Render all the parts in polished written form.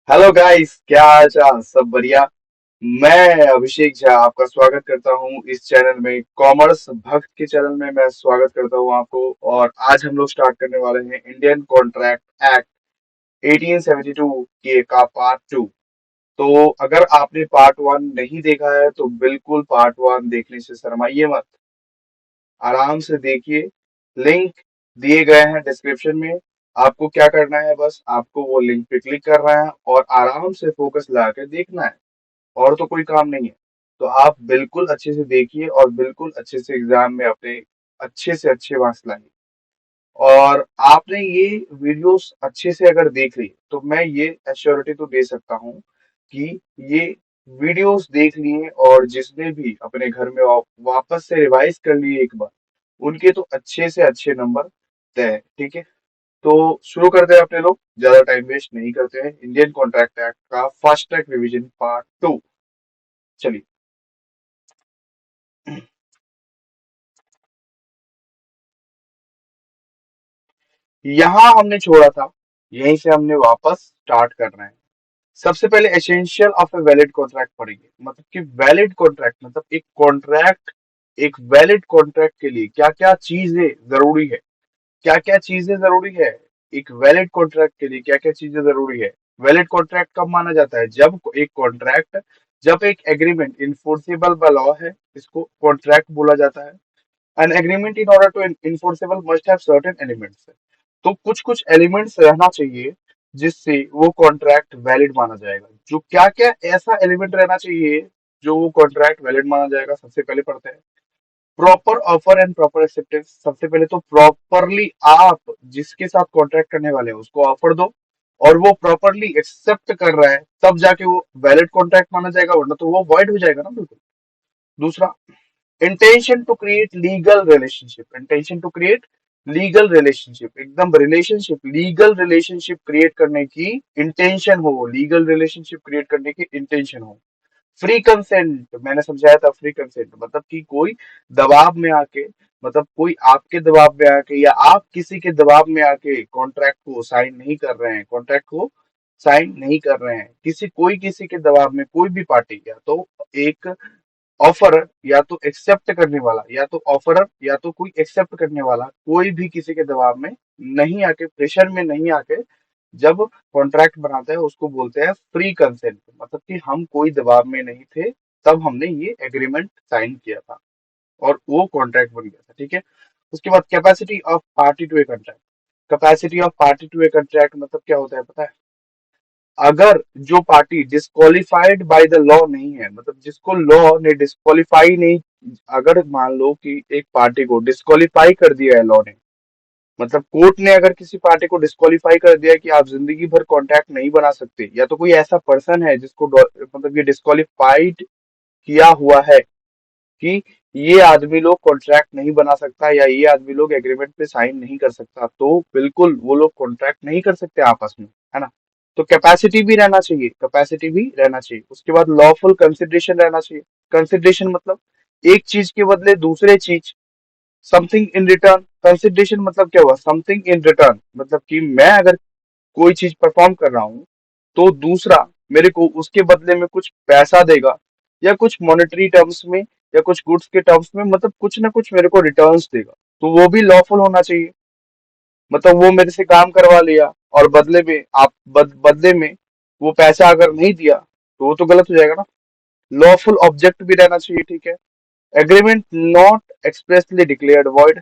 Hello guys, क्या हाल चाल? सब बढ़िया। मैं अभिषेक झा आपका स्वागत करता हूँ इस चैनल में, कॉमर्स भक्त के चैनल में मैं स्वागत करता हूँ आपको। और आज हम लोग स्टार्ट करने वाले हैं इंडियन कॉन्ट्रैक्ट एक्ट 1872 के का पार्ट टू। तो अगर आपने पार्ट वन नहीं देखा है तो बिल्कुल पार्ट वन देखने से शर्माइए मत, आराम से देखिए। लिंक दिए गए हैं डिस्क्रिप्शन में। आपको क्या करना है, बस आपको वो लिंक पे क्लिक करना है और आराम से फोकस लगा के देखना है, और तो कोई काम नहीं है। तो आप बिल्कुल अच्छे से देखिए और बिल्कुल अच्छे से एग्जाम में अपने अच्छे से अच्छे मार्क्स लाइए। और आपने ये वीडियोस अच्छे से अगर देख ली तो मैं ये एश्योरिटी तो दे सकता हूँ कि ये वीडियोस देख लिए और जिसने भी अपने घर में वापस से रिवाइज कर लिए एक बार, उनके तो अच्छे से अच्छे नंबर तय है। ठीक है, तो शुरू करते हैं अपने लोग, ज्यादा टाइम वेस्ट नहीं करते हैं। इंडियन कॉन्ट्रैक्ट एक्ट का fast track revision part two. चलिए, यहाँ हमने छोड़ा था, यहीं से हमने वापस स्टार्ट करना है। सबसे पहले essential of a valid contract पढ़ेंगे। मतलब कि वैलिड कॉन्ट्रैक्ट मतलब एक वैलिड कॉन्ट्रैक्ट के लिए क्या क्या चीजें जरूरी है, क्या क्या चीजें जरूरी है। एक वैलिड कॉन्ट्रैक्ट के लिए क्या क्या चीजें जरूरी है। वैलिड कॉन्ट्रैक्ट कब माना जाता है? जब एक एग्रीमेंट इन्फोर्सेबल बाय लॉ है, इसको कॉन्ट्रैक्ट बोला जाता है। An agreement in order to enforceable must have certain elements। तो कुछ कुछ एलिमेंट्स रहना चाहिए जिससे वो कॉन्ट्रैक्ट वैलिड माना जाएगा। जो क्या क्या ऐसा एलिमेंट रहना चाहिए जो वो कॉन्ट्रैक्ट वैलिड माना जाएगा, सबसे पहले पढ़ते हैं। Proper offer and proper acceptance. सबसे पहले तो प्रॉपरली आप जिसके साथ कॉन्ट्रैक्ट करने वाले हैं उसको ऑफर दो, और वो प्रॉपरली एक्सेप्ट कर रहा है, तब जाके वो वैलिड कॉन्ट्रैक्ट माना जाएगा, वरना तो वो वॉइड हो जाएगा ना, बिल्कुल। दूसरा, intention to create legal relationship. Intention to create legal relationship, एकदम रिलेशनशिप, लीगल रिलेशनशिप क्रिएट करने की इंटेंशन हो, लीगल रिलेशनशिप क्रिएट करने की इंटेंशन हो। फ्री कंसेंट, मैंने समझाया था। फ्री कंसेंट मतलब कि कोई दबाव में आके, मतलब कोई आपके दबाव में आके या आप किसी के दबाव में आके कॉन्ट्रैक्ट को साइन नहीं कर रहे हैं, कॉन्ट्रैक्ट को साइन नहीं कर रहे हैं। किसी के दबाव में कोई भी पार्टी, या तो एक ऑफर, या तो एक्सेप्ट करने वाला, या तो ऑफरर, या तो कोई एक्सेप्ट करने वाला, कोई भी किसी के दबाव में नहीं आके, प्रेशर में नहीं आके जब कॉन्ट्रैक्ट बनाता है उसको बोलते हैं फ्री कंसेंट। मतलब कि हम कोई दबाव में नहीं थे, तब हमने ये एग्रीमेंट साइन किया था और वो कॉन्ट्रैक्ट बन गया था। ठीक है, उसके बाद capacity of party to a contract. Capacity of party to a contract मतलब क्या होता है पता है? अगर जो party disqualified by the law नहीं है, मतलब जिसको लॉ ने डिस्क्वालीफाई नहीं, अगर मान लो कि एक पार्टी को डिस्क्वालीफाई कर दिया है लॉ ने, मतलब कोर्ट ने अगर किसी पार्टी को डिस्क्वालीफाई कर दिया कि आप जिंदगी भर कॉन्ट्रैक्ट नहीं बना सकते, या तो कोई ऐसा पर्सन है जिसको मतलब ये डिस्क्वालीफाइड किया हुआ है कि ये आदमी लोग कॉन्ट्रैक्ट नहीं बना सकता, या ये आदमी लोग एग्रीमेंट पे साइन नहीं कर सकता, तो बिल्कुल वो लोग कॉन्ट्रैक्ट नहीं कर सकते आपस में, है ना। तो कैपेसिटी भी रहना चाहिए, कैपेसिटी भी रहना चाहिए। उसके बाद लॉफुल कंसिडरेशन रहना चाहिए। कंसिडरेशन मतलब एक चीज के बदले दूसरे चीज, समथिंग इन रिटर्न। कंसिडरेशन मतलब क्या हुआ? समथिंग इन रिटर्न, मतलब कि मैं अगर कोई चीज परफॉर्म कर रहा हूँ तो दूसरा मेरे को उसके बदले में कुछ पैसा देगा, या कुछ मॉनेटरी टर्म्स में, या कुछ गुड्स के टर्म्स में, मतलब कुछ ना कुछ मेरे को रिटर्न्स देगा। तो वो भी लॉफुल होना चाहिए। मतलब वो मेरे से काम करवा लिया और बदले में बदले में वो पैसा अगर नहीं दिया तो वो तो गलत हो जाएगा ना। लॉफुल ऑब्जेक्ट भी रहना चाहिए। ठीक है, agreement not expressly declared void.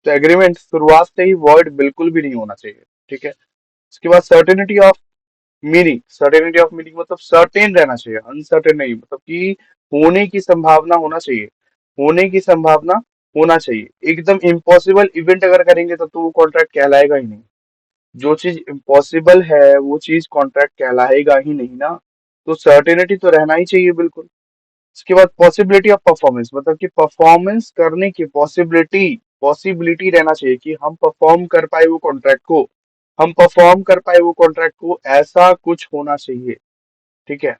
तो एग्रीमेंट शुरुआत से ही वॉइड बिल्कुल भी नहीं होना चाहिए। ठीक है, उसके बाद certainty of meaning. Certainty of meaning मतलब सर्टेन रहना चाहिए, अनसर्टेन नहीं। मतलब कि होने की संभावना होना चाहिए, होने की संभावना होना चाहिए। एकदम इम्पॉसिबल इवेंट अगर करेंगे तब तो वो कॉन्ट्रैक्ट कहलाएगा ही नहीं। जो चीज इम्पॉसिबल है वो चीज कॉन्ट्रैक्ट कहलाएगा ही नहीं ना। तो सर्टेनिटी तो रहना ही चाहिए बिल्कुल। उसके बाद पॉसिबिलिटी ऑफ परफॉर्मेंस, मतलब कि परफॉर्मेंस करने की पॉसिबिलिटी, पॉसिबिलिटी रहना चाहिए कि हम परफॉर्म कर पाए वो कॉन्ट्रैक्ट को, हम परफॉर्म कर पाए वो कॉन्ट्रैक्ट को, ऐसा कुछ होना चाहिए। ठीक है,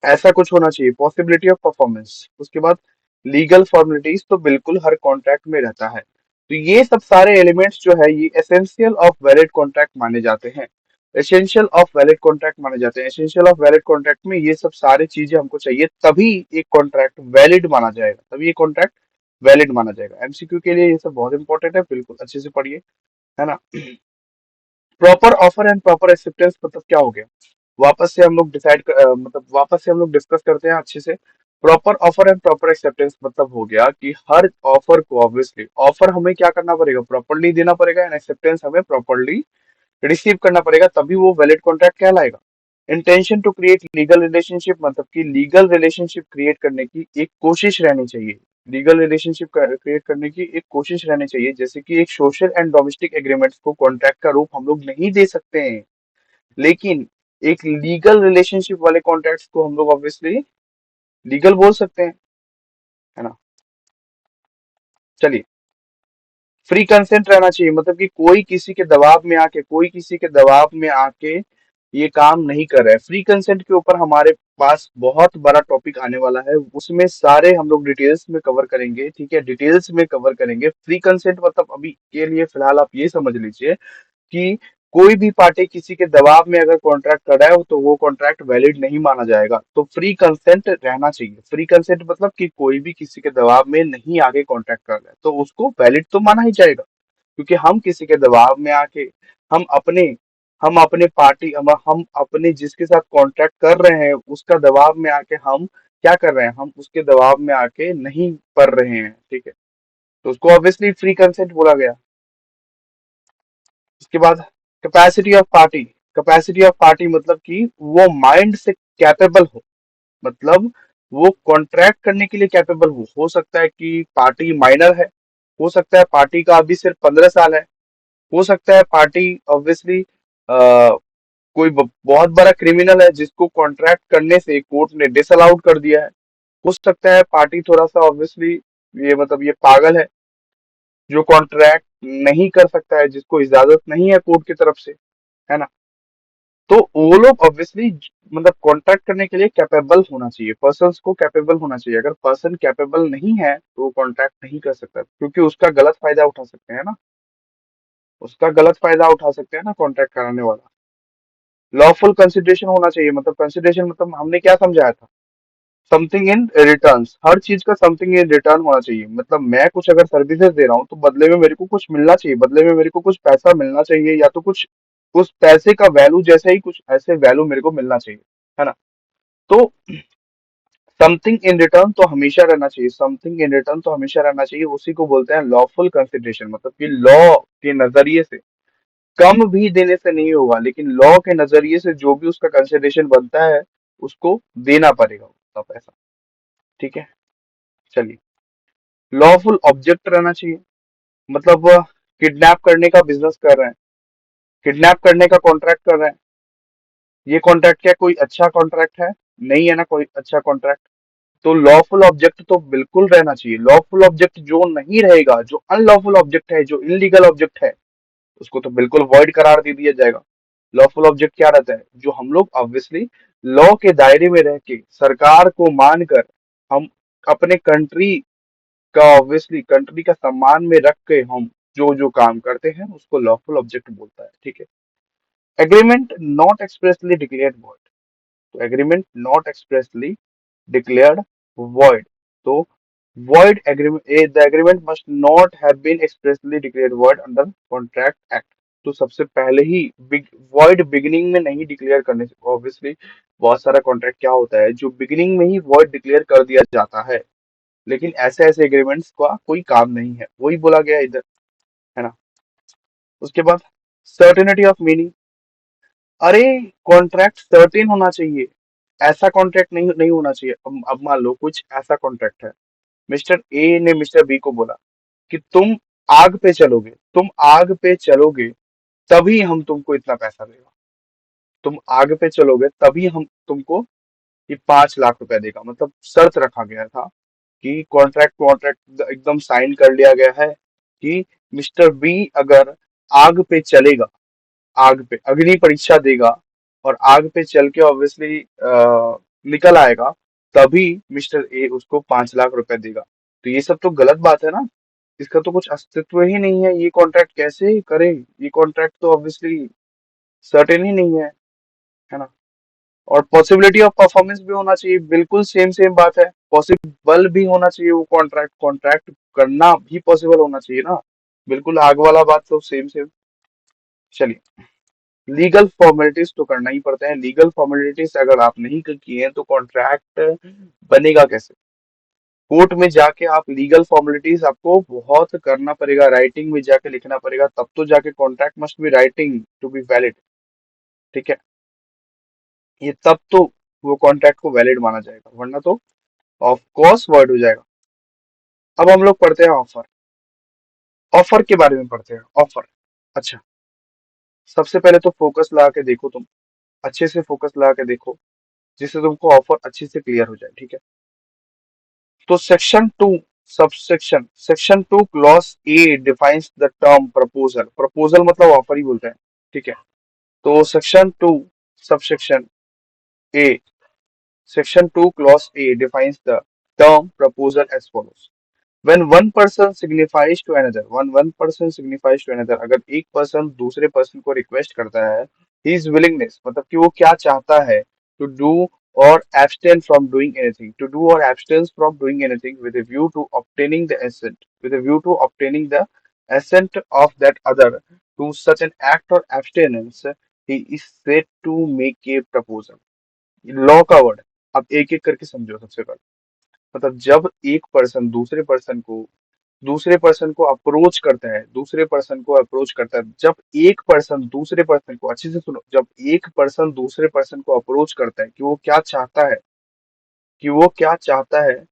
ऐसा कुछ होना चाहिए, पॉसिबिलिटी ऑफ परफॉर्मेंस। उसके बाद लीगल फॉर्मेलिटीज तो बिल्कुल हर कॉन्ट्रैक्ट में रहता है। तो ये सब सारे एलिमेंट्स जो है ये एसेंशियल ऑफ वैलिड कॉन्ट्रैक्ट माने जाते हैं। एसेंशियल ऑफ वैलिड कॉन्ट्रैक्ट माने जाते हैं। एसेंशियल ऑफ वैलिड कॉन्ट्रैक्ट में ये सब सारी चीजें हमको चाहिए, तभी एक कॉन्ट्रैक्ट वैलिड माना जाएगा, तभी ये कॉन्ट्रैक्ट वैलिड माना जाएगा। एमसीक्यू के लिए ये सब बहुत इंपॉर्टेंट है, बिल्कुल अच्छे से पढ़िए, है ना। Proper offer and proper acceptance मतलब क्या हो गया, वापस से हम लोग मतलब वापस से हम लोग डिस्कस करते हैं अच्छे से। Proper offer and proper acceptance मतलब हो गया कि हर ऑफर को, ऑब्वियसली ऑफर हमें क्या करना पड़ेगा, प्रॉपरली देना पड़ेगा, एंड एक्सेप्टेंस हमें प्रॉपरली रिसीव करना पड़ेगा, तभी वो वैलिड कॉन्ट्रैक्ट कहलाएगा। Intention to create legal relationship मतलब कि लीगल रिलेशनशिप क्रिएट करने की एक कोशिश रहनी चाहिए। लीगल रिलेशनशिप क्रिएट करने की एक कोशिश रहनी चाहिए, जैसे कि एक सोशल एंड डोमेस्टिक एग्रीमेंट्स को कॉन्ट्रैक्ट का रूप हम लोग नहीं दे सकते हैं, लेकिन एक लीगल रिलेशनशिप वाले कॉन्ट्रैक्ट्स को हम लोग ऑब्वियसली लीगल बोल सकते हैं, है ना। चलिए, फ्री कंसेंट रहना चाहिए मतलब कि कोई किसी के दबाव में आके, कोई किसी के दबाव में आके ये काम नहीं कर रहा है। फ्री कंसेंट के ऊपर हमारे पास बहुत बड़ा टॉपिक आने वाला है, उसमें सारे हम लोग डिटेल्स में कवर करेंगे, ठीक है, डिटेल्स में कवर करेंगे। फ्री कंसेंट मतलब अभी के लिए फिलहाल आप ये समझ लीजिए कि कोई भी पार्टी किसी के दबाव में अगर कॉन्ट्रैक्ट कर रहा है तो वो कॉन्ट्रैक्ट वैलिड नहीं माना जाएगा। तो फ्री कंसेंट रहना चाहिए। फ्री कंसेंट मतलब कि कोई भी किसी के दबाव में नहीं आगे कॉन्ट्रैक्ट कर रहा है तो उसको वैलिड तो माना ही जाएगा, क्योंकि हम किसी के दबाव में आके, हम अपने हम अपने पार्टी हम अपने जिसके साथ कॉन्ट्रैक्ट कर रहे हैं उसका दबाव में आके हम क्या कर रहे हैं, हम उसके दबाव में आके नहीं कर रहे हैं, ठीक है, तो उसको ऑब्वियसली फ्री कंसेंट बोला गया। उसके बाद capacity of party. Capacity of party मतलब कि वो माइंड से कैपेबल हो, मतलब वो कॉन्ट्रैक्ट करने के लिए कैपेबल हो सकता है कि पार्टी माइनर है, हो सकता है पार्टी का अभी सिर्फ 15 साल है, हो सकता है पार्टी ऑब्वियसली कोई बहुत बड़ा क्रिमिनल है जिसको कॉन्ट्रैक्ट करने से कोर्ट ने डिसअलाउड कर दिया है, हो सकता है पार्टी थोड़ा सा ऑब्वियसली ये मतलब ये पागल है जो कॉन्ट्रैक्ट नहीं कर सकता है, जिसको इजाजत नहीं है कोर्ट की तरफ से, है ना। तो वो लोग ऑब्वियसली मतलब कॉन्ट्रैक्ट करने के लिए कैपेबल होना चाहिए, पर्सन्स को कैपेबल होना चाहिए। अगर पर्सन कैपेबल नहीं है तो वो कॉन्ट्रैक्ट नहीं कर सकता, क्योंकि उसका गलत फायदा उठा सकते हैं ना, उसका गलत फायदा उठा सकते हैं ना कॉन्ट्रैक्ट कराने वाला। लॉफुल कंसिडरेशन होना चाहिए, मतलब कंसिडरेशन मतलब हमने क्या समझाया था, समथिंग इन रिटर्न। हर चीज का समथिंग इन रिटर्न होना चाहिए, मतलब मैं कुछ अगर सर्विसेज दे रहा हूँ तो बदले में मेरे को कुछ मिलना चाहिए, बदले में मेरे को कुछ पैसा मिलना चाहिए, या तो कुछ उस पैसे का वैल्यू जैसे ही कुछ ऐसे वैल्यू मेरे को मिलना चाहिए, है ना। तो समथिंग इन रिटर्न तो हमेशा रहना चाहिए, समथिंग इन रिटर्न तो हमेशा रहना चाहिए, उसी को बोलते हैं लॉफुल कंसिडरेशन। मतलब कि लॉ के नजरिए से कम भी देने से नहीं होगा, लेकिन लॉ के नजरिए से जो भी उसका कंसिडरेशन बनता है उसको देना पड़ेगा उसका पैसा, ठीक है। चलिए, लॉफुल ऑब्जेक्ट रहना चाहिए, मतलब किडनैप करने का बिजनेस कर रहे हैं, किडनैप करने का कॉन्ट्रैक्ट कर रहे हैं, ये कॉन्ट्रैक्ट क्या कोई अच्छा कॉन्ट्रैक्ट है, नहीं है ना कोई अच्छा कॉन्ट्रैक्ट। तो लॉफुल ऑब्जेक्ट तो बिल्कुल रहना चाहिए। लॉफुल ऑब्जेक्ट जो नहीं रहेगा, जो अनलॉफुल ऑब्जेक्ट है, जो इनलीगल ऑब्जेक्ट है, उसको तो बिल्कुल वॉइड करार दे दिया जाएगा। लॉफुल ऑब्जेक्ट क्या रहता है, जो हम लोग ऑब्वियसली लॉ के दायरे में रह के सरकार को मानकर हम अपने कंट्री का, ऑब्वियसली कंट्री का सम्मान में रख के हम जो जो काम करते हैं उसको लॉफुल ऑब्जेक्ट बोलता है, ठीक है। Agreement not expressly declared void. तो agreement not expressly declared void. So, void agreement, the agreement must not have been expressly declared void under Contract Act. तो सबसे पहले ही void बिगिनिंग में नहीं डिक्लेयर करने से, ऑब्वियसली बहुत सारा कॉन्ट्रैक्ट क्या होता है जो बिगिनिंग में ही void डिक्लेयर कर दिया जाता है, लेकिन ऐसे ऐसे एग्रीमेंट्स का कोई काम नहीं है, वही बोला गया इधर, है ना। उसके बाद सर्टेनिटी ऑफ मीनिंग। अरे कॉन्ट्रैक्ट सर्टेन होना चाहिए, ऐसा कॉन्ट्रैक्ट नहीं होना चाहिए। अब मान लो कुछ ऐसा कॉन्ट्रैक्ट है, मिस्टर ए ने मिस्टर बी को बोला कि तुम आग पे चलोगे, तुम आग पे चलोगे तभी हम तुमको इतना पैसा देगा, तुम आग पे चलोगे तभी हम तुमको ये 5 लाख रुपए देगा। मतलब शर्त रखा गया था कि कॉन्ट्रैक्ट कॉन्ट्रैक्ट एकदम साइन कर लिया गया है कि मिस्टर बी अगर आग पे चलेगा, आग पे अग्नि परीक्षा देगा और आग पे चल के ऑब्वियसली निकल आएगा, तभी मिस्टर ए उसको 5 लाख रुपए देगा। तो ये सब तो गलत बात है ना, इसका तो कुछ अस्तित्व ही नहीं है, ये कॉन्ट्रैक्ट कैसे करे, ये कॉन्ट्रैक्ट तो ऑब्वियसली सर्टेन ही नहीं है ना। और पॉसिबिलिटी ऑफ परफॉर्मेंस भी होना चाहिए, बिल्कुल सेम सेम बात है, पॉसिबल भी होना चाहिए, वो कॉन्ट्रैक्ट कॉन्ट्रैक्ट करना भी पॉसिबल होना चाहिए ना, बिल्कुल आग वाला बात तो सेम सेम। चलिए, लीगल फॉर्मेलिटीज तो करना ही पड़ता है, लीगल फॉर्मेलिटीज अगर आप नहीं किए हैं तो कॉन्ट्रैक्ट बनेगा कैसे। कोर्ट में जाके आप लीगल फॉर्मेलिटीज आपको बहुत करना पड़ेगा, राइटिंग में जाके लिखना पड़ेगा, तब तो जाके contract must be writing to be valid. ठीक है, ये तब तो वो कॉन्ट्रैक्ट को वैलिड माना जाएगा, वरना तो ऑफ कोर्स वर्ड हो जाएगा। अब हम लोग पढ़ते हैं ऑफर। ऑफर के बारे में पढ़ते हैं, ऑफर। अच्छा, सबसे पहले तो फोकस लगा के देखो तुम, अच्छे से फोकस लगा के देखो, जिससे तुमको ऑफर अच्छे से क्लियर हो जाए। ठीक है, तो section two, subsection section two clause A defines the term proposal. Proposal मतलब ऑफर ही बोलते हैं। ठीक है, तो section two, subsection A, section two clause A defines the term proposal as follows. when one person signifies to another, when one person signifies to another, अगर एक person दूसरे पर्सन को रिक्वेस्ट करता है, his willingness मतलब कि वो क्या चाहता है, to do or abstain from doing anything, to do or abstain from doing anything with a view to obtaining the assent, with a view to obtaining the assent of that other to such an act or abstinence, he is said to make a proposal। Law का word, अब एक एक करके समझो। सबसे पहले मतलब जब एक पर्सन दूसरे पर्सन को अप्रोच करता है, दूसरे पर्सन को अप्रोच करता है, जब एक पर्सन दूसरे पर्सन को, अच्छे से सुनो, जब एक पर्सन दूसरे पर्सन को अप्रोच करता है कि वो क्या चाहता है, कि वो क्या चाहता है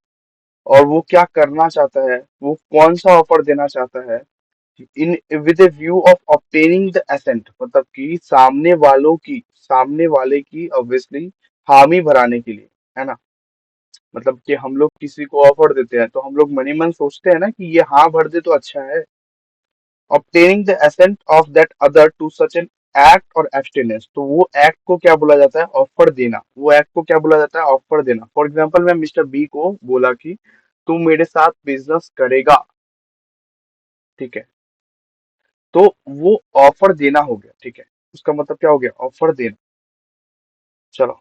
और वो क्या करना चाहता है, वो कौन सा ऑफर देना चाहता है, in with a view of obtaining the assent मतलब कि सामने वाले की ऑब्वियसली हामी भराने के लिए, है ना। मतलब कि हम लोग किसी को ऑफर देते हैं तो हम लोग मनी मन सोचते हैं ना कि ये हाँ भर दे तो अच्छा है। obtaining the assent of that other to such an act और abstinence, तो वो एक्ट को क्या बोला जाता है, ऑफर देना। वो एक्ट को क्या बोला जाता है, ऑफर देना। फॉर एग्जाम्पल मैं मिस्टर बी को बोला कि तू मेरे साथ बिजनेस करेगा। ठीक है, तो वो ऑफर देना हो गया। ठीक है, उसका मतलब क्या हो गया, ऑफर देना। चलो,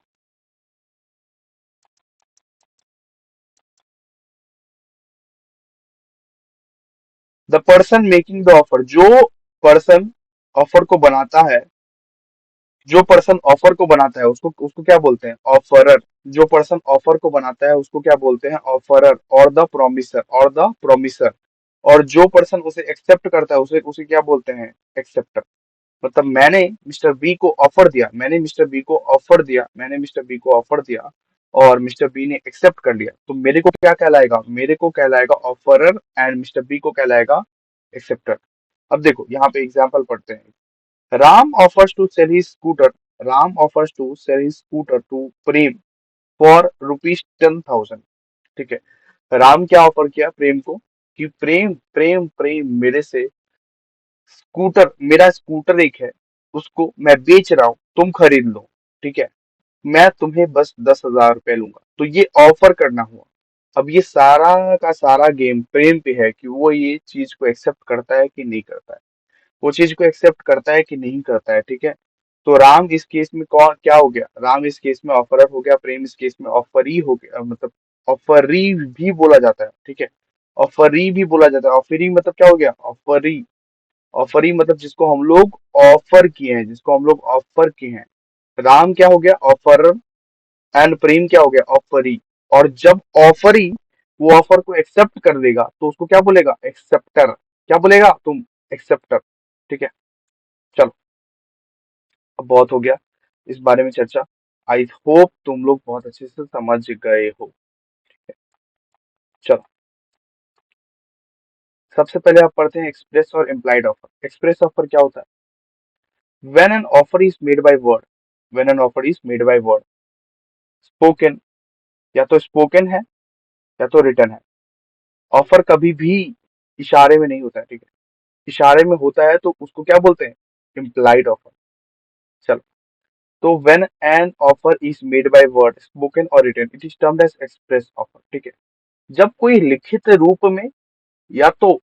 the person making the offer, जो पर्सन ऑफर को बनाता है, जो पर्सन ऑफर को बनाता है उसको उसको क्या बोलते हैं, ऑफरर। जो पर्सन ऑफर को बनाता है उसको क्या बोलते हैं, ऑफरर और द प्रोमिसर। और जो पर्सन उसे एक्सेप्ट करता है उसे उसे क्या बोलते हैं, एक्सेप्टर। मतलब मैंने मिस्टर बी को ऑफर दिया और मिस्टर बी ने एक्सेप्ट कर लिया, तो मेरे को क्या कहलाएगा, मेरे को कहलाएगा ऑफरर एंड मिस्टर बी को कहलाएगा एक्सेप्टर। अब देखो यहाँ पे एग्जाम्पल पढ़ते हैं। Ram offers to sell his scooter. Ram offers to sell his scooter to Prem for rupees 10,000। ठीक है, राम क्या ऑफर किया प्रेम को कि प्रेम प्रेम प्रेम मेरे से स्कूटर, मेरा स्कूटर एक है, उसको मैं बेच रहा हूँ, तुम खरीद लो। ठीक है, मैं तुम्हें बस 10,000 रुपए लूंगा, तो ये ऑफर करना हुआ। अब ये सारा का सारा गेम प्रेम पे है कि वो ये चीज को एक्सेप्ट करता है कि नहीं करता है, वो चीज को एक्सेप्ट करता है कि नहीं करता है। ठीक है, तो राम इस केस में कौन क्या हो गया, राम इस केस में ऑफरर हो गया, प्रेम इस केस में ऑफरी हो गया, मतलब ऑफरी भी बोला जाता है। ठीक है, ऑफरी भी बोला जाता है, ऑफरी मतलब क्या हो गया, ऑफरी। ऑफरी मतलब जिसको हम लोग ऑफर किए हैं, जिसको हम लोग ऑफर किए हैं। राम क्या हो गया, ऑफर, एंड प्रेम क्या हो गया, ऑफरी। और जब ऑफरी वो ऑफर को एक्सेप्ट कर लेगा तो उसको क्या बोलेगा, एक्सेप्टर। क्या बोलेगा तुम, एक्सेप्टर। ठीक है, चलो, अब बहुत हो गया इस बारे में चर्चा। आई होप तुम लोग बहुत अच्छे से समझ गए हो। चलो, सबसे पहले आप पढ़ते हैं एक्सप्रेस और इम्प्लाइड ऑफर। एक्सप्रेस ऑफर क्या होता है, when an offer is made by word, when an offer is made by word, spoken, या तो स्पोकन है या तो रिटन है। ऑफर कभी भी इशारे में नहीं होता है। ठीक है, इशारे में होता है तो उसको क्या बोलते हैं, इम्प्लाइड ऑफर। चलो, तो when an offer is made by word, spoken और written, it is termed as express offer. ठीक है, जब कोई लिखित रूप में या तो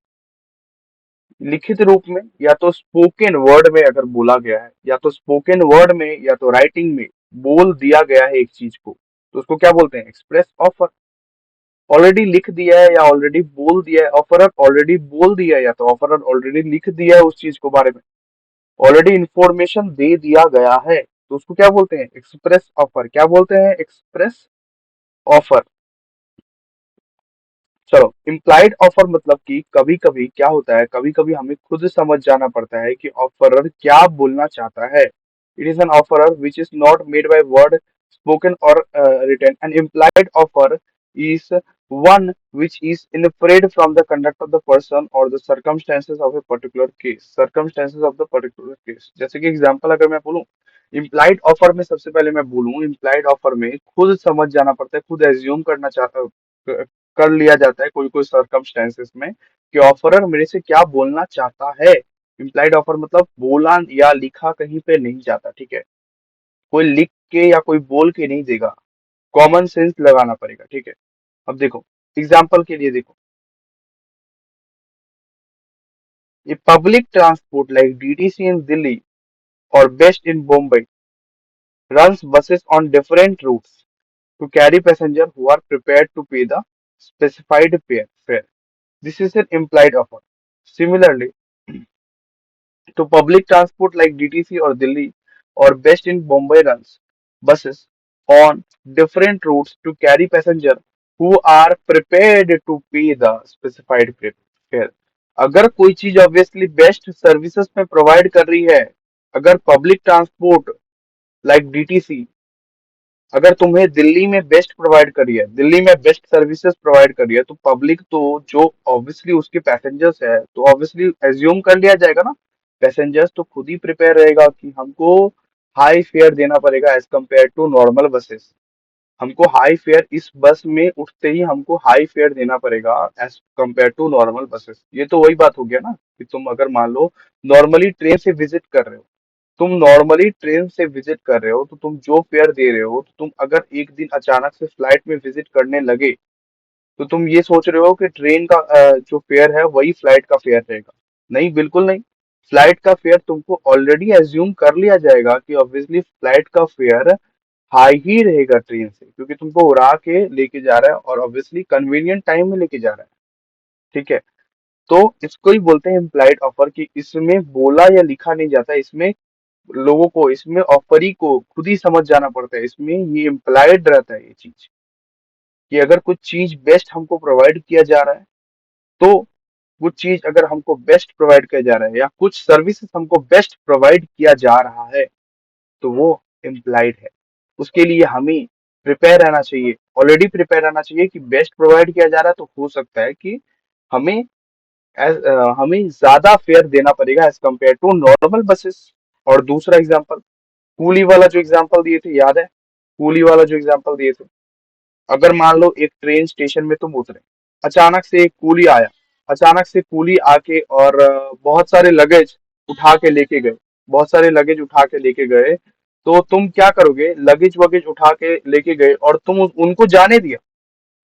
लिखित रूप में या तो स्पोकन वर्ड में अगर बोला गया है, या तो स्पोकन वर्ड में या तो राइटिंग में बोल दिया गया है एक चीज को, तो उसको क्या बोलते हैं? Express offer. ऑलरेडी लिख दिया है या ऑलरेडी बोल दिया है, ऑफरर ऑलरेडी बोल दिया है या तो ऑफरर ऑलरेडी लिख दिया है उस चीज को बारे में, ऑलरेडी इंफॉर्मेशन दे दिया गया है, तो उसको क्या बोलते हैं? Express offer. क्या बोलते हैं? Express offer. चलो, इम्प्लाइड ऑफर मतलब कि कभी कभी क्या होता है, कभी कभी हमें खुद समझ जाना पड़ता है कि ऑफरर क्या बोलना चाहता है। It is an offerer which is not made by word spoken और written. An implied offer is one which is inferred from the conduct of the person or the circumstances of a particular case, circumstances of the particular case। जैसे कि example अगर मैं बोलूं, implied offer में सबसे पहले मैं बोलूं, इम्प्लाइड ऑफर में खुद समझ जाना पड़ता है, खुद एज्यूम करना चाहता, कर लिया जाता है कोई कोई सर्कमस्टेंसेस में कि ऑफरर मेरे से क्या बोलना चाहता है। इम्प्लाइड ऑफर मतलब बोला या लिखा कहीं पे नहीं जाता, ठीक है? कोई लिख के या कोई बोल के नहीं देगा, कॉमन सेंस लगाना पड़ेगा, ठीक है? अब देखो, एग्जाम्पल के लिए देखो, ये पब्लिक ट्रांसपोर्ट लाइक डीटीसी इन दिल्ली और best in Bombay runs buses on different routes to carry passengers who are prepared to pay the specified fare. This is an implied offer. Similarly, to public transport like DTC or Delhi or Best in Bombay runs buses on different routes to carry passengers who are prepared to pay the specified fare. अगर कोई चीज obviously best services में provide कर रही है, अगर public transport like DTC अगर तुम्हें दिल्ली में बेस्ट प्रोवाइड करी है, दिल्ली में बेस्ट सर्विसेज प्रोवाइड करी है, तो पब्लिक तो जो ऑब्वियसली उसके पैसेंजर्स है, तो ऑब्वियसली एज्यूम कर लिया जाएगा ना, पैसेंजर्स तो खुद ही प्रिपेयर रहेगा कि हमको हाई फेयर देना पड़ेगा as compare to normal buses. हमको हाई फेयर, इस बस में उठते ही हमको हाई फेयर देना पड़ेगा as compare to normal buses. ये तो वही बात हो गया ना कि तुम अगर मान लो नॉर्मली ट्रेन से विजिट कर रहे हो, तुम नॉर्मली ट्रेन से विजिट कर रहे हो, तो तुम जो फेयर दे रहे हो, तो तुम अगर एक दिन अचानक से फ्लाइट में विजिट करने लगे, तो तुम ये सोच रहे हो कि ट्रेन का जो फेयर है वही फ्लाइट का फेयर रहेगा। नहीं, बिल्कुल नहीं। फ्लाइट का फेयर तुमको ऑलरेडी एज्यूम कर लिया जाएगा कि ऑब्वियसली फ्लाइट का फेयर हाई ही रहेगा ट्रेन से, क्योंकि तुमको उड़ा के लेके जा रहा है और ऑब्वियसली कन्वीनियंट टाइम में लेके जा रहा है, ठीक है? तो इसको ही बोलते हैं इम्प्लाइड ऑफर, कि इसमें बोला या लिखा नहीं जाता, इसमें लोगों को, इसमें ऑफरी को खुद ही समझ जाना पड़ता है, इसमें ये इम्प्लाइड रहता है ये चीज, कि अगर कुछ चीज बेस्ट हमको प्रोवाइड किया जा रहा है, तो कुछ चीज अगर हमको बेस्ट प्रोवाइड किया जा रहा है या कुछ सर्विसेज हमको बेस्ट प्रोवाइड किया जा रहा है, तो वो इम्प्लाइड है। उसके लिए हमें प्रिपेयर रहना चाहिए, ऑलरेडी प्रिपेयर रहना चाहिए कि बेस्ट प्रोवाइड किया जा रहा है, तो हो सकता है कि हमें हमें ज्यादा फेयर देना पड़ेगा as compare to normal buses. और दूसरा एग्जांपल, कूली वाला जो एग्जांपल दिए थे, याद है? कूली वाला जो एग्जांपल दिए थे, अगर मान लो एक ट्रेन स्टेशन में तुम उतरे, अचानक से एक कूली आया, अचानक से कूली आके और बहुत सारे लगेज उठा के लेके गए, बहुत सारे लगेज उठा के लेके गए, तो तुम क्या करोगे? लगेज वगेज उठा के लेके गए और तुम उनको जाने दिया,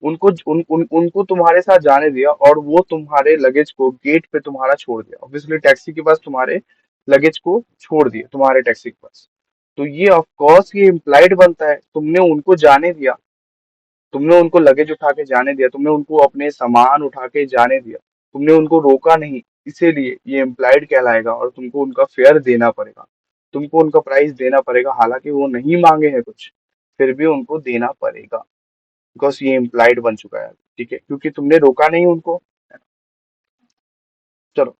उनको तुम्हारे साथ जाने दिया, और वो तुम्हारे लगेज को गेट पे तुम्हारा छोड़ दिया, ऑब्वियसली टैक्सी के पास तुम्हारे लगेज को छोड़ दिया, तुम्हारे टैक्सी के पास। तो ये ऑफ कोर्स ये इम्प्लाइड बनता है, तुमने उनको जाने दिया, तुमने उनको लगेज उठा के जाने दिया, तुमने उनको अपने सामान उठा के जाने दिया, तुमने उनको रोका नहीं, इसीलिए ये इम्प्लाइड कहलाएगा और तुमको उनका फेयर देना पड़ेगा, तुमको उनका प्राइस देना पड़ेगा, हालांकि वो नहीं मांगे हैं कुछ, फिर भी उनको देना पड़ेगा, बिकॉज ये इम्प्लाइड बन चुका है, ठीक है? क्योंकि तुमने रोका नहीं उनको। चलो,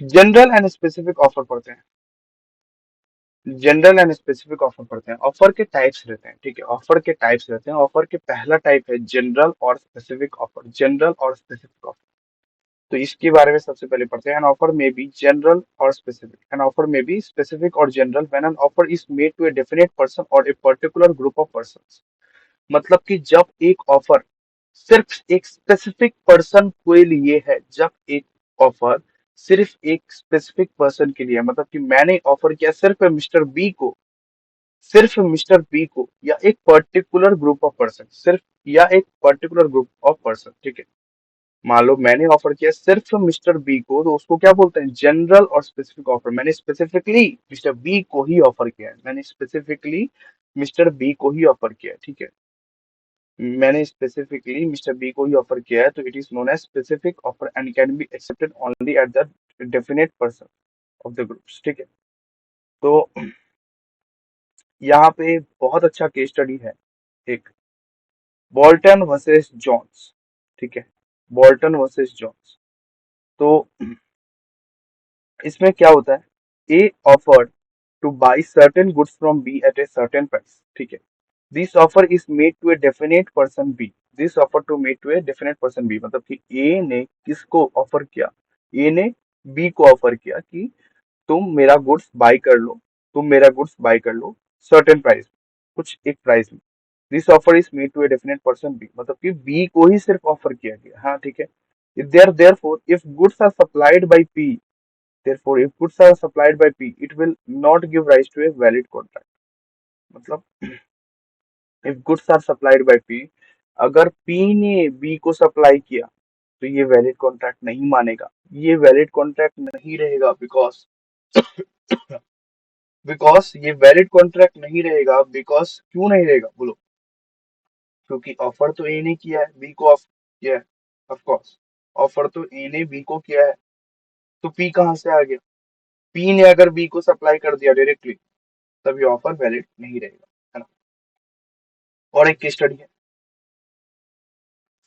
जनरल एंड स्पेसिफिक ऑफर पढ़ते हैं। जनरल एंड स्पेसिफिक ऑफर पढ़ते हैं। ऑफर के टाइप्स रहते हैं, ठीक है? ऑफर के टाइप्स रहते हैं। ऑफर के पहला टाइप है जनरल और स्पेसिफिक ऑफर। जनरल और स्पेसिफिक ऑफर, तो इसके बारे में सबसे पहले पढ़ते हैं। एन ऑफर में बी जनरल और स्पेसिफिक। एन ऑफर में बी स्पेसिफिक और general when an offer is made to a definite person और a particular group of persons. मतलब कि जब एक ऑफर सिर्फ एक स्पेसिफिक पर्सन के लिए है, जब एक ऑफर सिर्फ एक स्पेसिफिक पर्सन के लिए है, मतलब कि मैंने ऑफर किया सिर्फ मिस्टर बी को, सिर्फ मिस्टर बी को, या एक पर्टिकुलर ग्रुप ऑफ पर्सन, सिर्फ या एक पर्टिकुलर ग्रुप ऑफ पर्सन, ठीक है? मान लो मैंने ऑफर किया सिर्फ मिस्टर बी को, तो उसको क्या बोलते हैं, जनरल और स्पेसिफिक ऑफर। मैंने स्पेसिफिकली मिस्टर बी को ही ऑफर किया है, मैंने स्पेसिफिकली मिस्टर बी को ही ऑफर किया है, ठीक है। मैंने स्पेसिफिकली मिस्टर बी को ही ऑफर किया है, तो it is known as specific offer and can be accepted only at the definite person of the groups, ठीक है। तो यहाँ पे बहुत अच्छा केस स्टडी है एक, बोल्टन वर्सेस जॉन्स, ठीक है, बोल्टन वर्सेस जॉन्स। तो इसमें क्या होता है, a offered to buy certain goods from B at a certain price, ठीक है। This offer is made to a definite person B, this offer to made to a definite person B, मतलब कि ए ने किसको ऑफर किया, ए ने B को offer किया कि तुम मेरा गुड्स बाई कर लो, तुम मेरा गुड्स बाई कर लो सर्टेन प्राइस, कुछ एक प्राइस में। This offer is made to a definite person B, मतलब कि बी को ही सिर्फ ऑफर किया गया, हाँ ठीक है। Therefore, if goods are supplied by P, therefore if goods are supplied by P, it will not give rise to a valid contract। मतलब if goods are supplied by P, अगर P ने B को supply किया तो ये valid contract नहीं मानेगा, ये वैलिड कॉन्ट्रैक्ट नहीं रहेगा, बिकॉज ये वैलिड कॉन्ट्रैक्ट नहीं रहेगा, बिकॉज क्यों नहीं रहेगा बोलो, क्योंकि ऑफर तो ए ने किया है, बी को ऑफ किया है, ऑफ कोर्स ऑफर तो ए ने बी को किया है, तो पी कहाँ से आ गया, पी ने अगर बी को सप्लाई कर दिया डायरेक्टली, तब ये ऑफर वैलिड नहीं रहेगा, है ना। और एक केस स्टडी है,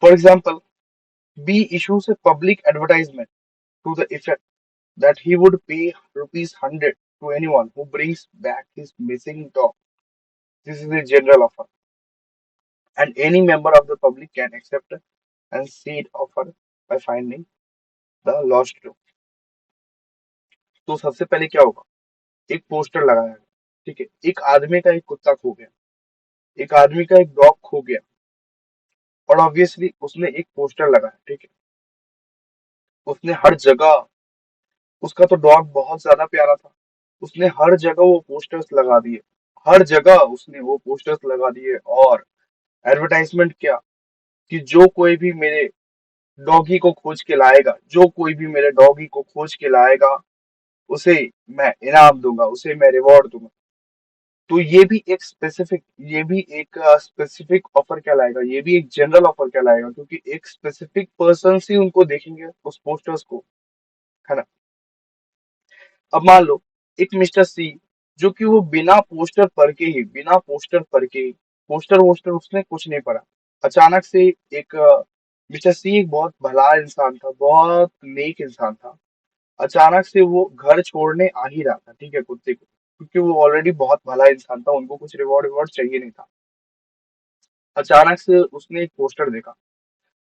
for example B issues a public advertisement to the effect that he would pay ₹100 to anyone who brings back his missing dog. This is a general offer, and any member of the public can accept and cede offer by finding the lost dog. तो सबसे पहले क्या होगा, एक poster लगाया गया, ठीक है, एक आदमी का एक कुत्ता खो गया, एक आदमी का एक डॉग खो गया, और ऑब्वियसली उसने एक पोस्टर लगाया, ठीक है। उसने हर जगह, उसका तो डॉग बहुत ज्यादा प्यारा था, उसने हर जगह वो पोस्टर्स लगा दिए, हर जगह उसने वो पोस्टर्स लगा दिए, और एडवर्टाइजमेंट क्या, कि जो कोई भी मेरे डॉगी को खोज के लाएगा, जो कोई भी मेरे डॉगी को खोज के लाएगा, उसे मैं इनाम दूंगा, उसे मैं रिवॉर्ड दूंगा। तो ये भी एक स्पेसिफिक ऑफर कहलाएगा, ये भी एक जनरल ऑफर कहलाएगा, क्योंकि एक स्पेसिफिक पर्सन ही उनको देखेंगे उस पोस्टर्स को, है ना। अब मान लो एक मिस्टर सी, जो कि वो बिना पोस्टर पढ़ के ही, बिना पोस्टर पढ़ के ही, पोस्टर वोस्टर उसने कुछ नहीं पढ़ा, अचानक से एक मिस्टर सी एक बहुत भला इंसान था, बहुत नेक इंसान था, अचानक से वो घर छोड़ने आ ही रहा था, ठीक है, कुत्ते को, क्योंकि वो ऑलरेडी बहुत भला इंसान था, उनको कुछ रिवॉर्ड रिवॉर्ड चाहिए नहीं था। अचानक से उसने एक पोस्टर देखा,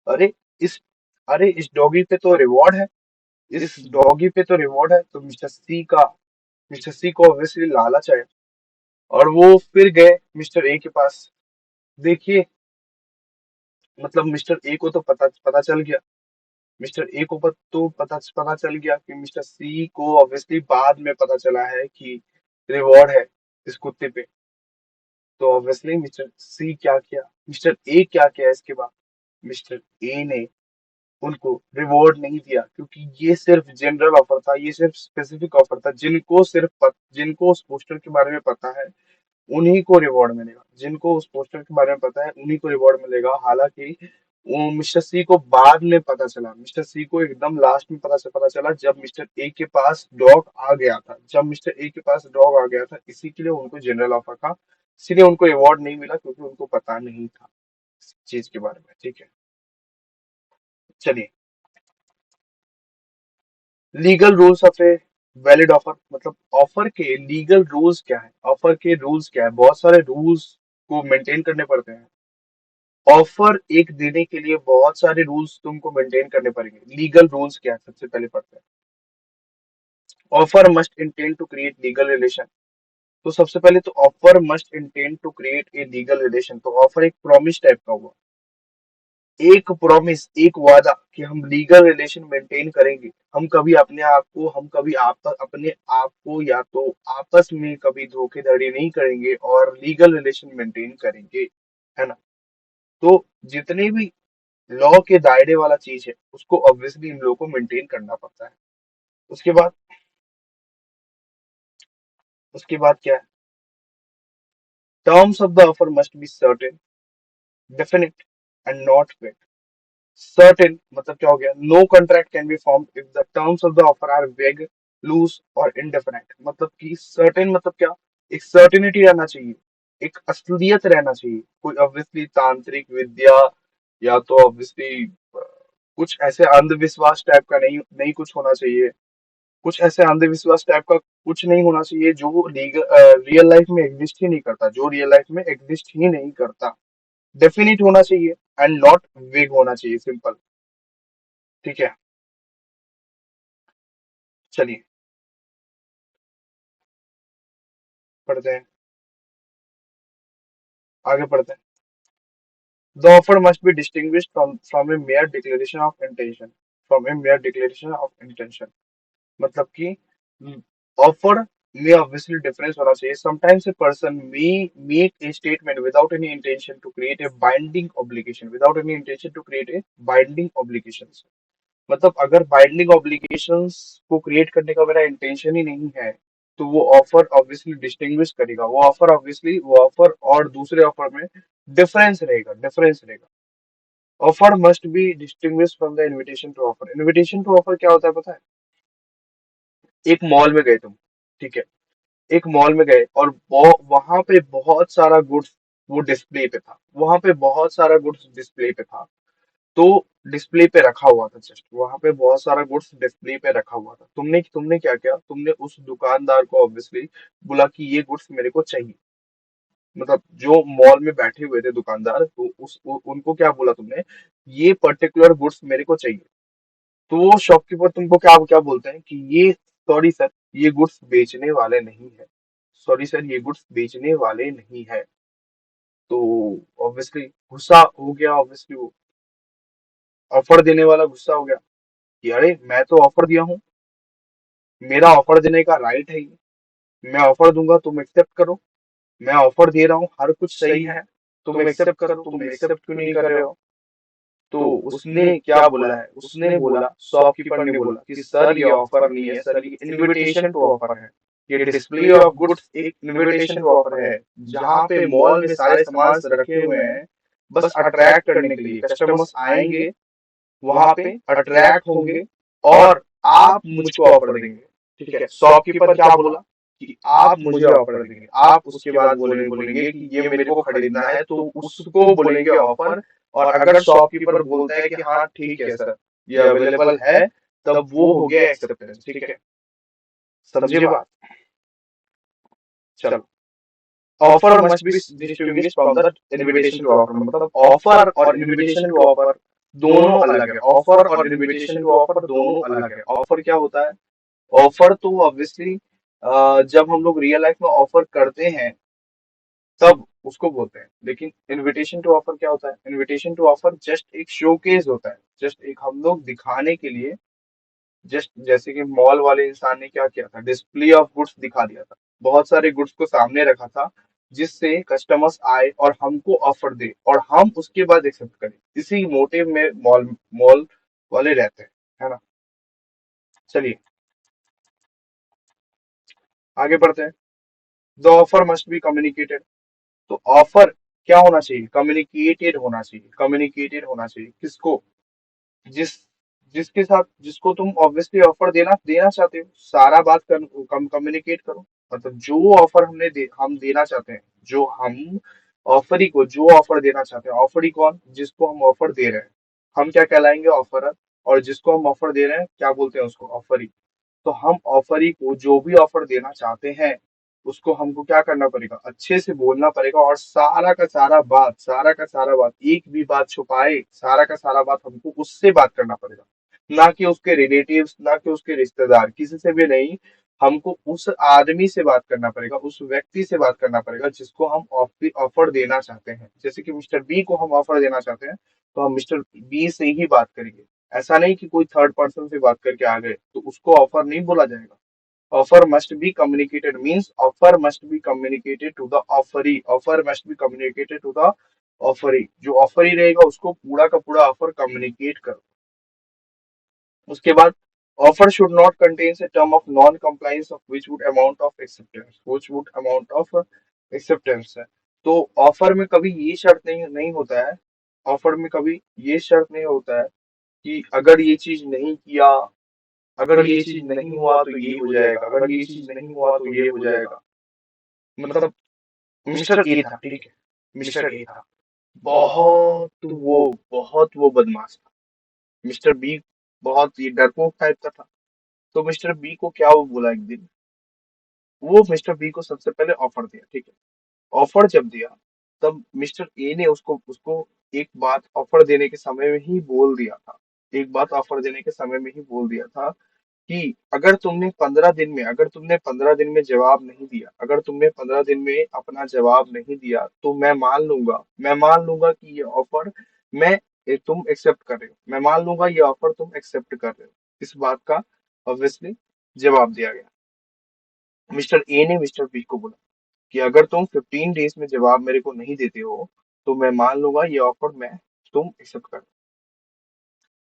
अरे इस अरे इस डॉगी पे तो रिवॉर्ड है, इस डॉगी पे तो रिवॉर्ड है, तो मिस्टर सी को ऑब्वियसली लालच आया, और वो फिर गए मिस्टर ए के पास। देखिए, मतलब मिस्टर ए को तो पता पता चल गया, मिस्टर ए को तो पता चल गया कि मिस्टर सी को ऑब्वियसली बाद में पता चला है कि रिवॉर्ड है इस कुत्ते पे। तो ऑब्वियसली मिस्टर सी क्या किया, मिस्टर ए क्या किया, इसके बाद मिस्टर ए ने उनको रिवॉर्ड नहीं दिया, क्योंकि ये सिर्फ जनरल ऑफर था, ये सिर्फ स्पेसिफिक ऑफर था, जिनको उस पोस्टर के बारे में पता है उन्हीं को रिवॉर्ड मिलेगा, जिनको उस पोस्टर के बारे में पता है उन्हीं को रिवॉर्ड मिलेगा। हालांकि वो मिस्टर सी को बाद में पता चला, मिस्टर सी को एकदम लास्ट में पता चला जब मिस्टर ए के पास डॉग आ गया था, जब मिस्टर ए के पास डॉग आ गया था, इसी के लिए उनको जनरल ऑफर था, इसलिए उनको रिवॉर्ड नहीं मिला, क्योंकि उनको पता नहीं था इस चीज के बारे में, ठीक है। चलिए, legal rules of a valid offer, मतलब ऑफर के लीगल रूल्स क्या है, ऑफर के रूल्स क्या है, बहुत सारे रूल्स को मेंटेन करने पड़ते हैं। ऑफर एक देने के लिए बहुत सारे रूल्स तुमको मेंटेन करने पड़ेंगे। लीगल रूल्स क्या है, सबसे पहले पढ़ते हैं। Offer must intend to create legal relation, तो सबसे पहले तो offer must intend to create a legal relation, तो ऑफर एक प्रॉमिस टाइप का हुआ, एक प्रॉमिस, एक वादा कि हम लीगल रिलेशन मेंटेन करेंगे, हम कभी अपने आप को या तो आपस में कभी धोखाधड़ी नहीं करेंगे, और लीगल रिलेशन मेंटेन करेंगे, है ना। तो जितने भी लॉ के दायरे वाला चीज है, उसको ऑब्वियसली इन लोगों को मेंटेन करना पड़ता है। उसके बाद उसके बाद क्या है? Terms of the offer must be certain, definite and not vague. Certain मतलब क्या हो गया? No contract can be formed if the terms of the offer are vague, loose और इनडेफिनेट। मतलब कि सर्टेन मतलब क्या? एक सर्टेनिटी रहना चाहिए, एक असलियत रहना चाहिए। कोई ऑब्वियसली तांत्रिक विद्या या तो ऑब्वियसली कुछ ऐसे अंधविश्वास टाइप का नहीं नहीं कुछ होना चाहिए। कुछ ऐसे अंधविश्वास टाइप का कुछ नहीं होना चाहिए जो रियल लाइफ में एग्जिस्ट ही नहीं करता, जो रियल लाइफ में एग्जिस्ट ही नहीं करता। डेफिनेट होना चाहिए एंड नॉट वेग होना चाहिए, सिंपल। ठीक है, चलिए पढ़ते हैं, आगे पढ़ते हैं। The offer must be distinguished from a mere declaration of intention, from a mere declaration of intention. मतलब कि ऑफर में ऑब्वियसली डिफरेंस होना चाहिए। Sometimes a person may make a statement without any intention to create a binding obligation, without any intention to create a binding obligation. मतलब अगर binding obligations को create करने का मेरा इंटेंशन ही नहीं है, तो वो ऑफर ऑब्वियसली डिस्टिंग्विश करेगा, वो ऑफर और दूसरे ऑफर में डिफरेंस रहेगा। Offer must be distinguish from the invitation to offer. Invitation to offer क्या होता है पता है? एक मॉल में गए तुम, ठीक है, एक मॉल में गए और वहां पे बहुत सारा गुड्स वो डिस्प्ले पे था, वहां पे बहुत सारा गुड्स डिस्प्ले पे था। तो डिस्प्ले पे रखा हुआ था, जस्ट वहां पे बहुत सारा गुड्स डिस्प्ले पे रखा हुआ था। तुमने तुमने क्या किया? तुमने उस दुकानदार को ऑब्वियसली बोला कि ये गुड्स मेरे को चाहिए। मतलब जो मॉल में बैठे हुए थे दुकानदार, तो उनको क्या बोला तुमने? ये पर्टिकुलर गुड्स मेरे को चाहिए। तो वो शॉपकीपर तुमको क्या क्या बोलते हैं कि ये, सॉरी सर, ये गुड्स बेचने वाले नहीं है, सॉरी सर, ये गुड्स बेचने वाले नहीं है। तो ऑब्वियसली गुस्सा हो गया, ऑब्वियसली वो ऑफर देने वाला गुस्सा हो गया कि अरे मैं तो ऑफर दिया हूँ, मेरा ऑफर देने का राइट है ये, मैं ऑफर दूंगा तुम एक्सेप्ट करो, मैं ऑफर दे रहा हूँ, हर कुछ सही है, तुम एक्सेप्ट करो, तुम एक्सेप्ट क्यों नहीं कर रहे हो? तो उसने क्या बोला है? उसने बोला, शॉपकीपर ने बोला कि सर ये ऑफर नहीं है सर, ये इनविटेशन टू ऑफर है। ये डिस्प्ले ऑफ गुड्स एक इनविटेशन टू ऑफर है, जहाँ पे मॉल में सारे सामान रखे हुए हैं बस अट्रैक्ट करने के लिए। कस्टमर्स आएंगे, वहां पे अट्रैक्ट होंगे और आप मुझको ऑफर देंगे। ठीक है, शॉपकीपर क्या बोला कि आप मुझे ऑफर देंगे। आप उसके बाद बोलेंगे कि ये मेरे को खरीदना है, तो उसको बोलेंगे ऑफर। और अगर शॉपकीपर बोलता है कि हाँ ठीक है सर, ये अवेलेबल है, तब वो हो गया एक्सेप्टेंस। ठीक है, समझे बात? चलो, offer must be distinguished from the invitation to offer. मतलब ऑफर और इनविटेशन टू ऑफर दोनों अलग है। ऑफर और इनविटेशन टू ऑफर दोनों अलग है। ऑफर क्या होता है? ऑफर तो ऑब्वियसली जब हम लोग रियल लाइफ में ऑफर करते हैं तब उसको बोलते हैं, लेकिन इनविटेशन टू ऑफर क्या होता है? इनविटेशन टू ऑफर जस्ट एक शोकेस होता है, जस्ट एक हम लोग दिखाने के लिए। जस्ट जैसे कि मॉल वाले इंसान ने क्या किया था, डिस्प्ले ऑफ गुड्स दिखा दिया था, बहुत सारे गुड्स को सामने रखा था, जिससे कस्टमर्स आए और हमको ऑफर दे और हम उसके बाद एक्सेप्ट करें। इसी मोटिव में मॉल मॉल वाले रहते हैं, है ना? चलिए आगे बढ़ते हैं। The offer must be communicated. तो ऑफर क्या होना चाहिए? कम्युनिकेटेड होना चाहिए। कम्युनिकेटेड होना चाहिए किसको? जिस जिसके साथ, जिसको तुम ऑब्वियसली ऑफर देना देना चाहते हो, सारा बात कर कम्युनिकेट करो। मतलब जो ऑफर हम देना चाहते हैं, जो हम ऑफरी को जो ऑफर देना चाहते हैं, ऑफरी कौन? जिसको हम ऑफर दे रहे हैं, हम क्या कहलाएंगे? ऑफरर। और जिसको हम ऑफर दे रहे हैं क्या बोलते हैं? उसको ऑफरी। तो हम ऑफरी को जो भी ऑफर देना चाहते हैं, उसको हमको क्या करना पड़ेगा? अच्छे से बोलना पड़ेगा और सारा का सारा बात, एक भी बात छुपाए, सारा का सारा बात हमको उससे बात करना पड़ेगा, ना कि उसके रिलेटिव्स, ना कि उसके रिश्तेदार, किसी से भी नहीं। हमको उस आदमी से बात करना पड़ेगा, उस व्यक्ति से बात करना पड़ेगा जिसको हम ऑफर देना चाहते हैं। जैसे कि मिस्टर बी को हम ऑफर देना चाहते हैं, तो हम मिस्टर बी से ही बात करेंगे। ऐसा नहीं कि कोई थर्ड पर्सन से बात करके आ गए तो उसको ऑफर नहीं बोला जाएगा। Offer must be communicated means offer must be communicated to the offeree, offer must be communicated to the offer ही जो ऑफर ही रहेगा उसको पूरा का पूरा ऑफर कम्युनिकेट करो। उसके बाद offer should not contains a term of non compliance of which would amount of acceptance है। तो ऑफर में कभी ये शर्त नहीं नहीं होता है, ऑफर में कभी ये शर्त नहीं होता है कि अगर ये चीज नहीं किया, अगर ये चीज नहीं हुआ तो ये हो जाएगा, अगर ये चीज नहीं हुआ तो ये हो जाएगा। मतलब मिस्टर ए था, ठीक है, मिस्टर ए था, बहुत वो बदमाश था। मिस्टर बी बहुत ये डरपोक टाइप का था। तो मिस्टर बी को क्या वो बोला एक दिन, वो मिस्टर बी को सबसे पहले ऑफर दिया, ठीक है। ऑफर जब दिया तब मिस्टर ए ने उसको उसको एक बात ऑफर देने के समय में ही बोल दिया था, एक बात ऑफर देने के समय में ही बोल दिया था कि अगर तुमने 15 दिन में जवाब नहीं दिया, अगर तुमने 15 दिन में अपना जवाब नहीं दिया तो मैं मान लूंगा कि ये ऑफर मैं तुम एक्सेप्ट कर रहे हो, मैं मान लूंगा ये ऑफर तुम एक्सेप्ट कर रहे हो। इस बात का ऑब्वियसली जवाब दिया गया। मिस्टर ए ने मिस्टर बी को बोला कि अगर तुम 15 डेज में जवाब मेरे को नहीं देते हो तो मैं मान लूंगा ये ऑफर मैं तुम एक्सेप्ट कर।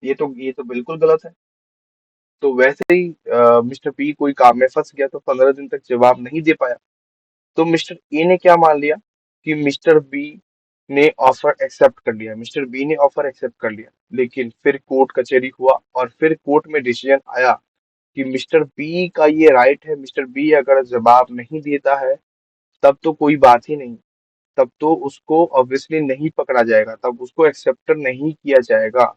ये तो बिल्कुल गलत है। तो वैसे ही मिस्टर बी कोई काम में फंस गया तो 15 दिन तक जवाब नहीं दे पाया। तो मिस्टर ए ने क्या मान लिया कि मिस्टर बी ने ऑफर एक्सेप्ट कर लिया, मिस्टर बी ने ऑफर एक्सेप्ट कर लिया। लेकिन फिर कोर्ट कचहरी हुआ और फिर कोर्ट में डिसीजन आया कि मिस्टर बी का ये राइट है, मिस्टर बी अगर जवाब नहीं देता है तब तो कोई बात ही नहीं, तब तो उसको ऑब्वियसली नहीं पकड़ा जाएगा, तब उसको एक्सेप्ट नहीं किया जाएगा।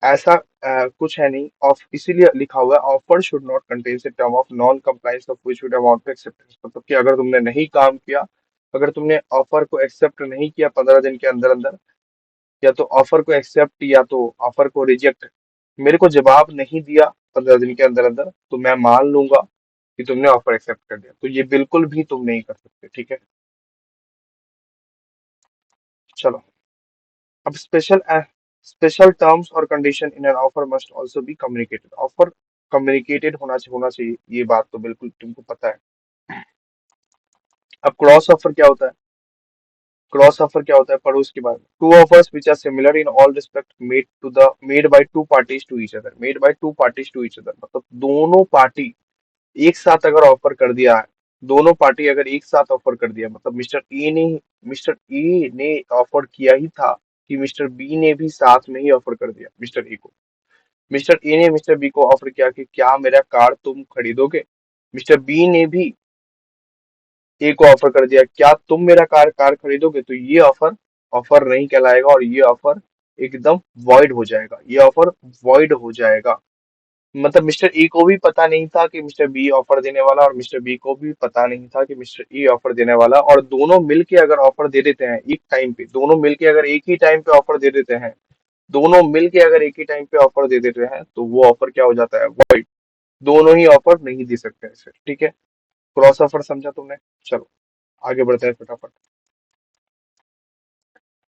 ऐसा कुछ है नहीं ऑफ, इसीलिए लिखा हुआ है offer should not contain a term of non compliance of which would amount to acceptance. मतलब कि अगर तुमने नहीं काम किया, अगर तुमने ऑफर को एक्सेप्ट नहीं किया 15 दिन के अंदर अंदर, या तो ऑफर को एक्सेप्ट या तो ऑफर को रिजेक्ट, मेरे को जवाब नहीं दिया 15 दिन के अंदर अंदर, तो मैं मान लूंगा कि तुमने ऑफर एक्सेप्ट कर लिया। तो ये बिल्कुल भी तुम नहीं कर सकते, ठीक है। चलो, अब स्पेशल टर्म्स और condition in an offer must also be communicated. Offer communicated होना चाहिए, ये बात तो बिल्कुल तुमको पता है। अब क्रॉस ऑफर क्या होता है, क्रॉस ऑफर क्या होता है पढ़ो इसके बारे में। Two offers which are similar in all respect made by two parties to each other, made by two parties to each other. मतलब दोनों पार्टी एक साथ अगर ऑफर कर दिया है, दोनों पार्टी अगर एक साथ ऑफर कर दिया, मतलब मिस्टर ए ने ऑफर किया ही था कि मिस्टर बी ने भी साथ में ही ऑफर कर दिया मिस्टर ए को। मिस्टर ए ने मिस्टर बी को ऑफर किया कि क्या मेरा कार तुम खरीदोगे। मिस्टर बी ने भी ए को ऑफर कर दिया क्या तुम मेरा कार कार खरीदोगे। तो ये ऑफर ऑफर नहीं कहलाएगा और ये ऑफर एकदम वॉइड हो जाएगा, ये ऑफर वॉइड हो जाएगा। मतलब मिस्टर ए को भी पता नहीं था कि मिस्टर बी ऑफर देने वाला, और मिस्टर बी को भी पता नहीं था कि मिस्टर ए ऑफर देने वाला, और दोनों मिलके अगर ऑफर दे देते हैं एक टाइम पे, दोनों मिलके अगर एक ही टाइम पे ऑफर दे देते हैं, दोनों मिलके अगर एक ही टाइम पे ऑफर दे देते हैं तो वो ऑफर क्या हो जाता है, वॉइड। दोनों ही ऑफर नहीं दे सकते हैं फिर, ठीक है। क्रॉस ऑफर समझा तुमने। चलो आगे बढ़ते हैं फटाफट।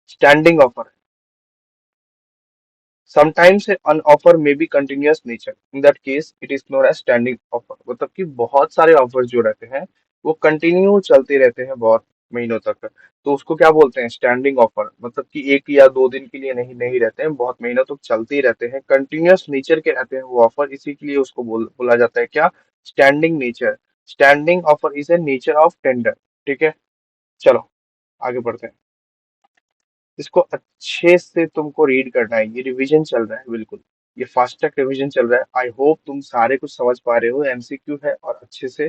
Standing offer, sometimes an offer may be continuous nature, in that case it is known as standing offer। मतलब कि बहुत सारे ऑफर्स जो रहते हैं वो कंटिन्यू चलते रहते हैं बहुत महीनों तक, तो उसको क्या बोलते हैं, स्टैंडिंग ऑफर। मतलब कि 1 या 2 दिन के लिए नहीं नहीं रहते हैं, बहुत महीनों तक चलते ही रहते हैं, कंटिन्यूअस नेचर के रहते हैं वो ऑफर, इसी के लिए उसको बोला जाता है क्या, standing nature. Standing offer is a nature of tender, ठीक है। चलो आगे बढ़ते हैं। इसको अच्छे से तुमको रीड करना है, ये रिवीजन चल रहा है बिल्कुल, ये फास्ट ट्रैक रिवीजन चल रहा है। आई होप तुम सारे कुछ समझ पा रहे हो, एमसीक्यू है और अच्छे से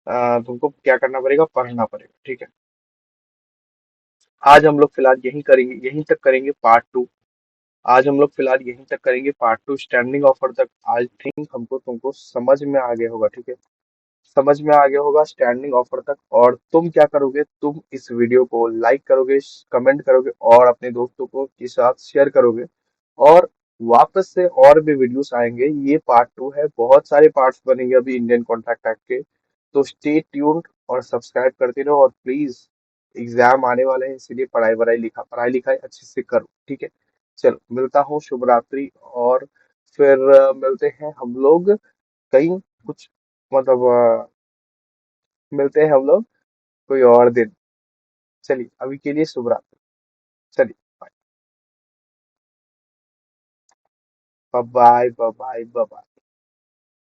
तुमको क्या करना पड़ेगा, पढ़ना पड़ेगा, ठीक है। आज हम लोग फिलहाल यहीं करेंगे, यहीं तक करेंगे पार्ट 2। आज हम लोग फिलहाल यहीं तक करेंगे पार्ट 2, स्टैंडिंग ऑफर तक। आई थिंक हमको तुमको समझ में आ गया होगा, ठीक है। समझ में आ गया होगा स्टैंडिंग ऑफर तक। और तुम क्या करोगे, तुम इस वीडियो को लाइक करोगे, कमेंट करोगे और अपने दोस्तों को के साथ शेयर करोगे। और वापस से और भी वीडियोस आएंगे, ये पार्ट 2 है, बहुत सारे पार्ट्स बनेंगे अभी इंडियन कॉन्ट्रैक्ट एक्ट के। तो स्टे ट्यून्ड और सब्सक्राइब करते रहो, और प्लीज एग्जाम आने वाले हैं इसीलिए पढ़ाई लिखाई अच्छे से करो, ठीक है। चलो मिलता हूँ, शुभ रात्रि। और फिर मिलते हैं हम लोग कहीं कुछ, मतलब मिलते हैं हम लोग कोई और दिन। चलिए अभी के लिए शुभ रात्रि। चलिए, bye bye bye bye bye.